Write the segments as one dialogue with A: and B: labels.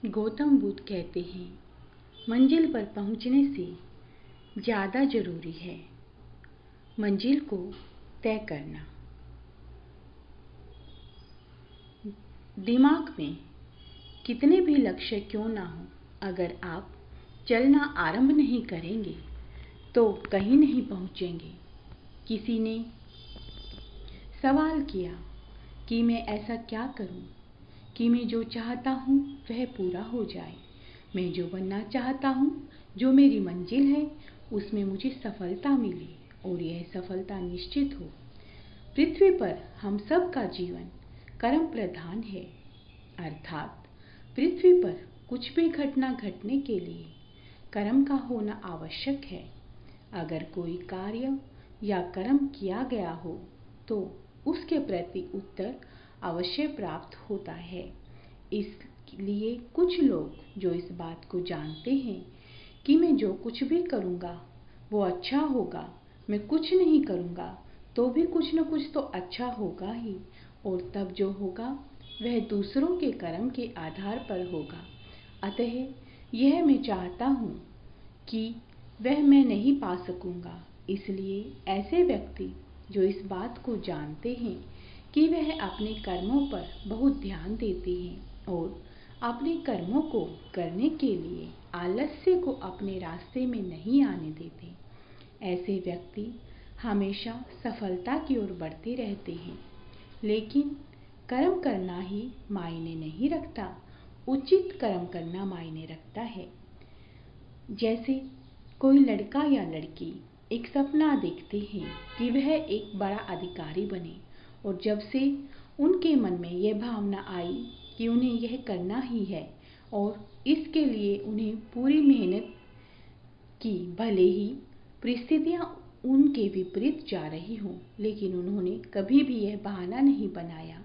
A: गौतम बुद्ध कहते हैं, मंजिल पर पहुंचने से ज़्यादा ज़रूरी है मंजिल को तय करना। दिमाग में कितने भी लक्ष्य क्यों ना हो, अगर आप चलना आरंभ नहीं करेंगे तो कहीं नहीं पहुंचेंगे। किसी ने सवाल किया कि मैं ऐसा क्या करूं कि मैं जो चाहता हूं वह पूरा हो जाए। मैं जो बनना चाहता हूं, जो मेरी मंजिल है, उसमें मुझे सफलता मिले और यह सफलता निश्चित हो। पृथ्वी पर हम सब का जीवन कर्म प्रधान है, अर्थात पृथ्वी पर कुछ भी घटना घटने के लिए कर्म का होना आवश्यक है। अगर कोई कार्य या कर्म किया गया हो तो उसके प्रति उत्तर अवश्य प्राप्त होता है। इसलिए कुछ लोग जो इस बात को जानते हैं कि मैं जो कुछ भी करूँगा वो अच्छा होगा, मैं कुछ नहीं करूँगा तो भी कुछ न कुछ तो अच्छा होगा ही, और तब जो होगा वह दूसरों के कर्म के आधार पर होगा। अतः यह मैं चाहता हूँ कि वह मैं नहीं पा सकूँगा। इसलिए ऐसे व्यक्ति जो इस बात को जानते हैं कि वह अपने कर्मों पर बहुत ध्यान देते हैं और अपने कर्मों को करने के लिए आलस्य को अपने रास्ते में नहीं आने देते, ऐसे व्यक्ति हमेशा सफलता की ओर बढ़ते रहते हैं। लेकिन कर्म करना ही मायने नहीं रखता, उचित कर्म करना मायने रखता है। जैसे कोई लड़का या लड़की एक सपना देखते हैं कि वह एक बड़ा अधिकारी बने, और जब से उनके मन में यह भावना आई कि उन्हें यह करना ही है और इसके लिए उन्हें पूरी मेहनत की, भले ही परिस्थितियां उनके विपरीत जा रही हों, लेकिन उन्होंने कभी भी यह बहाना नहीं बनाया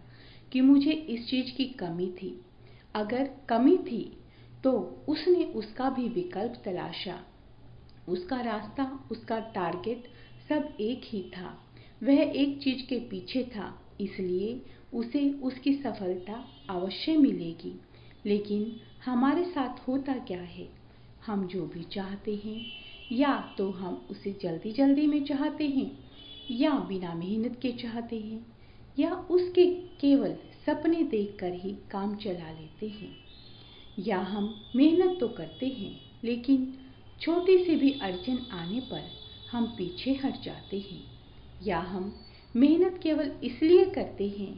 A: कि मुझे इस चीज़ की कमी थी। अगर कमी थी तो उसने उसका भी विकल्प तलाशा। उसका रास्ता, उसका टारगेट सब एक ही था। वह एक चीज के पीछे था, इसलिए उसे उसकी सफलता अवश्य मिलेगी। लेकिन हमारे साथ होता क्या है, हम जो भी चाहते हैं या तो हम उसे जल्दी जल्दी में चाहते हैं या बिना मेहनत के चाहते हैं, या उसके केवल सपने देखकर ही काम चला लेते हैं। या हम मेहनत तो करते हैं लेकिन छोटी सी भी अड़चन आने पर हम पीछे हट जाते हैं। या हम मेहनत केवल इसलिए करते हैं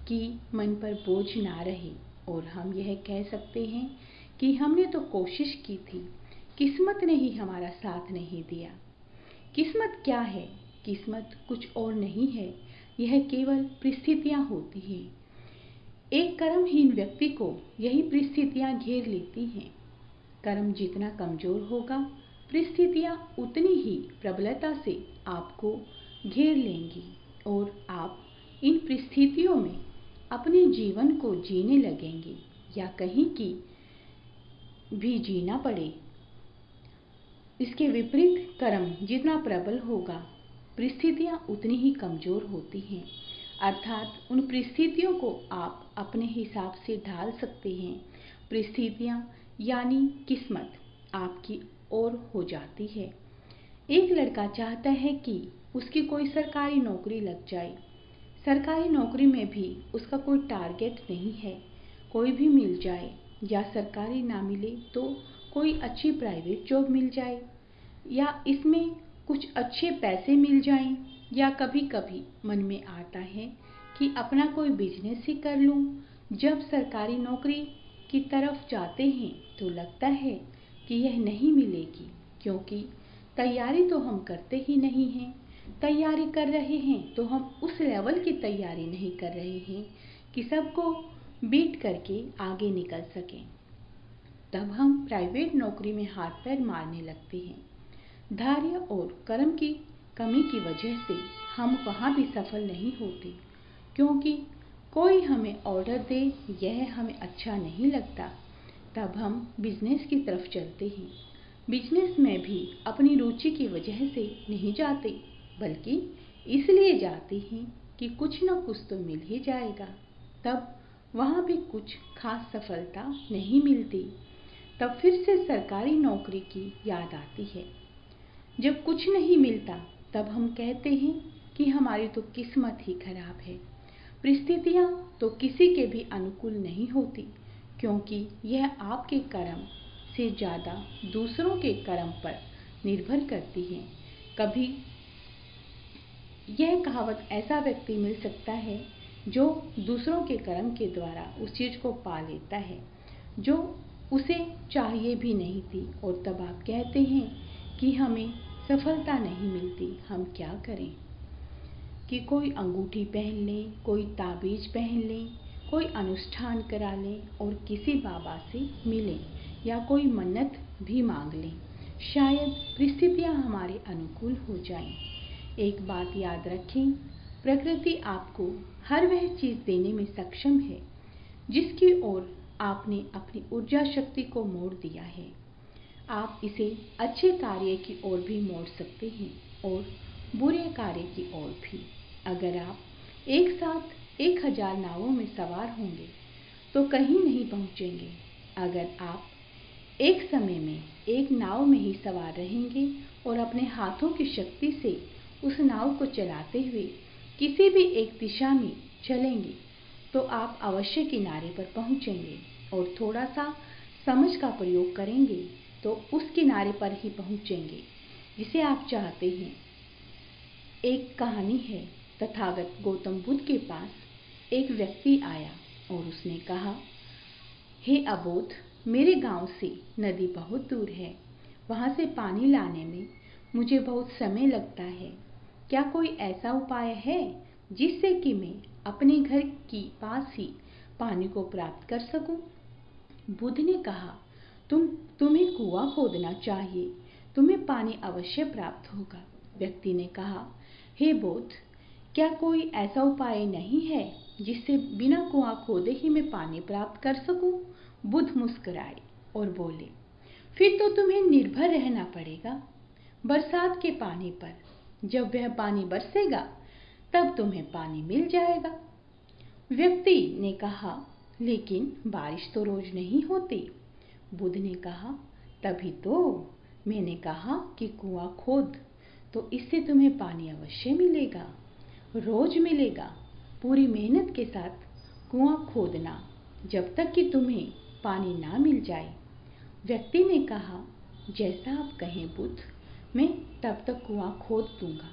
A: कि मन पर बोझ ना रहे और हम यह कह सकते हैं कि हमने तो कोशिश की थी, किस्मत ने ही हमारा साथ नहीं दिया। किस्मत क्या है? किस्मत कुछ और नहीं है, यह केवल परिस्थितियां होती हैं। एक कर्महीन व्यक्ति को यही परिस्थितियां घेर लेती हैं। कर्म जितना कमजोर होगा, परिस्थितियां उतनी ही प्रबलता से आपको घेर लेंगी और आप इन परिस्थितियों में अपने जीवन को जीने लगेंगे, या कहीं की भी जीना पड़े। इसके विपरीत कर्म जितना प्रबल होगा, परिस्थितियां उतनी ही कमजोर होती हैं। अर्थात उन परिस्थितियों को आप अपने हिसाब से ढाल सकते हैं। परिस्थितियां यानी किस्मत आपकी ओर हो जाती है। एक लड़का चाहता है कि उसकी कोई सरकारी नौकरी लग जाए। सरकारी नौकरी में भी उसका कोई टारगेट नहीं है, कोई भी मिल जाए, या सरकारी ना मिले तो कोई अच्छी प्राइवेट जॉब मिल जाए, या इसमें कुछ अच्छे पैसे मिल जाएं, या कभी कभी मन में आता है कि अपना कोई बिजनेस ही कर लूं। जब सरकारी नौकरी की तरफ जाते हैं तो लगता है कि यह नहीं मिलेगी, क्योंकि तैयारी तो हम करते ही नहीं हैं। तैयारी कर रहे हैं तो हम उस लेवल की तैयारी नहीं कर रहे हैं कि सबको बीट करके आगे निकल सकें। तब हम प्राइवेट नौकरी में हाथ पैर मारने लगते हैं। धैर्य और कर्म की कमी की वजह से हम वहाँ भी सफल नहीं होते, क्योंकि कोई हमें ऑर्डर दे यह हमें अच्छा नहीं लगता। तब हम बिजनेस की तरफ चलते हैं। बिजनेस में भी अपनी रुचि की वजह से नहीं जाते, बल्कि इसलिए जाते हैं कि कुछ न कुछ तो मिल ही जाएगा। तब वहाँ भी कुछ खास सफलता नहीं मिलती। तब फिर से सरकारी नौकरी की याद आती है। जब कुछ नहीं मिलता तब हम कहते हैं कि हमारी तो किस्मत ही खराब है। परिस्थितियाँ तो किसी के भी अनुकूल नहीं होती, क्योंकि यह आपके कर्म से ज़्यादा दूसरों के कर्म पर निर्भर करती है। कभी यह कहावत ऐसा व्यक्ति मिल सकता है जो दूसरों के कर्म के द्वारा उस चीज़ को पा लेता है जो उसे चाहिए भी नहीं थी, और तब आप कहते हैं कि हमें सफलता नहीं मिलती, हम क्या करें। कि कोई अंगूठी पहन लें, कोई ताबीज पहन लें, कोई अनुष्ठान करा लें और किसी बाबा से मिलें या कोई मन्नत भी मांग लें, शायद परिस्थितियाँ हमारे अनुकूल हो जाएं। एक बात याद रखें, प्रकृति आपको हर वह चीज़ देने में सक्षम है जिसकी ओर आपने अपनी ऊर्जा शक्ति को मोड़ दिया है। आप इसे अच्छे कार्य की ओर भी मोड़ सकते हैं और बुरे कार्य की ओर भी। अगर आप एक साथ 1000 नावों में सवार होंगे तो कहीं नहीं पहुंचेंगे। अगर आप एक समय में एक नाव में ही सवार रहेंगे और अपने हाथों की शक्ति से उस नाव को चलाते हुए किसी भी एक दिशा में चलेंगे तो आप अवश्य किनारे पर पहुंचेंगे, और थोड़ा सा समझ का प्रयोग करेंगे तो उस किनारे पर ही पहुंचेंगे जिसे आप चाहते हैं। एक कहानी है, तथागत गौतम बुद्ध के पास एक व्यक्ति आया और उसने कहा, हे अबोध, मेरे गांव से नदी बहुत दूर है, वहां से पानी लाने में मुझे बहुत समय लगता है। क्या कोई ऐसा उपाय है जिससे कि मैं अपने घर के पास ही पानी को प्राप्त कर सकूं? बुद्ध ने कहा, तुम्हें कुआं खोदना चाहिए, तुम्हें पानी अवश्य प्राप्त होगा। व्यक्ति ने कहा, हे बुद्ध, क्या कोई ऐसा उपाय नहीं है जिससे बिना कुआं खोदे ही मैं पानी प्राप्त कर सकूं? बुद्ध मुस्कुराए और बोले, फिर तो तुम्हें निर्भर रहना पड़ेगा बरसात के पानी पर। जब वह पानी बरसेगा तब तुम्हें पानी मिल जाएगा। व्यक्ति ने कहा, लेकिन बारिश तो रोज नहीं होती। बुद्ध ने कहा, तभी तो मैंने कहा कि कुआं खोद, तो इससे तुम्हें पानी अवश्य मिलेगा, रोज मिलेगा। पूरी मेहनत के साथ कुआं खोदना जब तक कि तुम्हें पानी ना मिल जाए। व्यक्ति ने कहा, जैसा आप कहें बुद्ध, मैं तब तक कुआं खोद दूंगा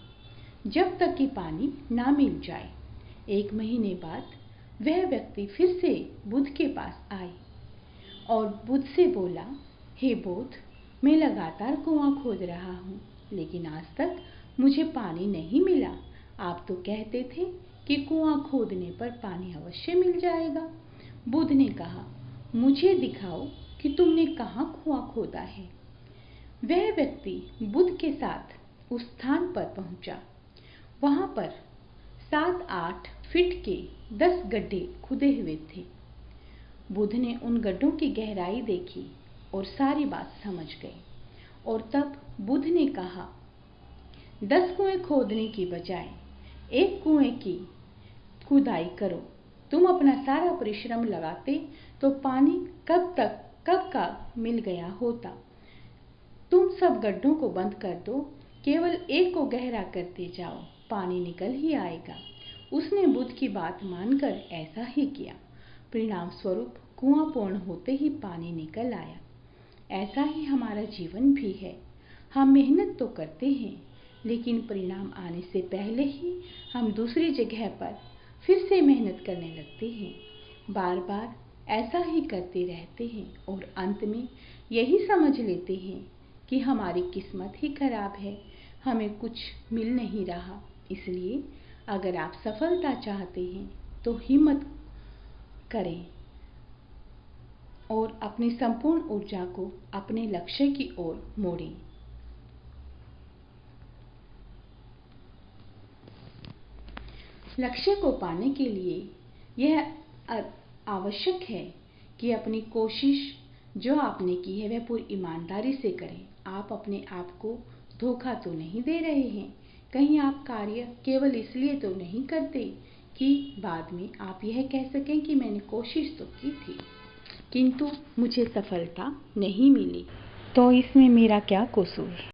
A: जब तक कि पानी ना मिल जाए। 1 महीने बाद वह व्यक्ति फिर से बुद्ध के पास आए और बुद्ध से बोला, हे बुद्ध, मैं लगातार कुआं खोद रहा हूँ, लेकिन आज तक मुझे पानी नहीं मिला। आप तो कहते थे कि कुआं खोदने पर पानी अवश्य मिल जाएगा। बुद्ध ने कहा, मुझे दिखाओ कि तुमने कहाँ कुआं खोदा है। वह व्यक्ति बुद्ध के साथ उस स्थान पर पहुंचा। वहां पर 7-8 फीट के 10 गड्ढे खुदे हुए थे। बुद्ध ने उन गड्ढों की गहराई देखी और सारी बात समझ गए, और तब बुद्ध ने कहा, 10 कुएं खोदने की बजाय एक कुएं की खुदाई करो। तुम अपना सारा परिश्रम लगाते तो पानी कब का मिल गया होता। तुम सब गड्ढों को बंद कर दो, केवल एक को गहरा करते जाओ, पानी निकल ही आएगा। उसने बुद्ध की बात मानकर ऐसा ही किया। परिणाम स्वरूप कुआं पूर्ण होते ही पानी निकल आया। ऐसा ही हमारा जीवन भी है। हम मेहनत तो करते हैं, लेकिन परिणाम आने से पहले ही हम दूसरी जगह पर फिर से मेहनत करने लगते हैं। बार बार ऐसा ही करते रहते हैं और अंत में यही समझ लेते हैं कि हमारी किस्मत ही खराब है, हमें कुछ मिल नहीं रहा। इसलिए अगर आप सफलता चाहते हैं तो हिम्मत करें और अपनी संपूर्ण ऊर्जा को अपने लक्ष्य की ओर मोड़ें। लक्ष्य को पाने के लिए यह आवश्यक है कि अपनी कोशिश जो आपने की है वह पूरी ईमानदारी से करें। आप अपने आप को धोखा तो नहीं दे रहे हैं। कहीं आप कार्य केवल इसलिए तो नहीं करते कि बाद में आप यह कह सकें कि मैंने कोशिश तो की थी किंतु मुझे सफलता नहीं मिली। तो इसमें मेरा क्या कसूर?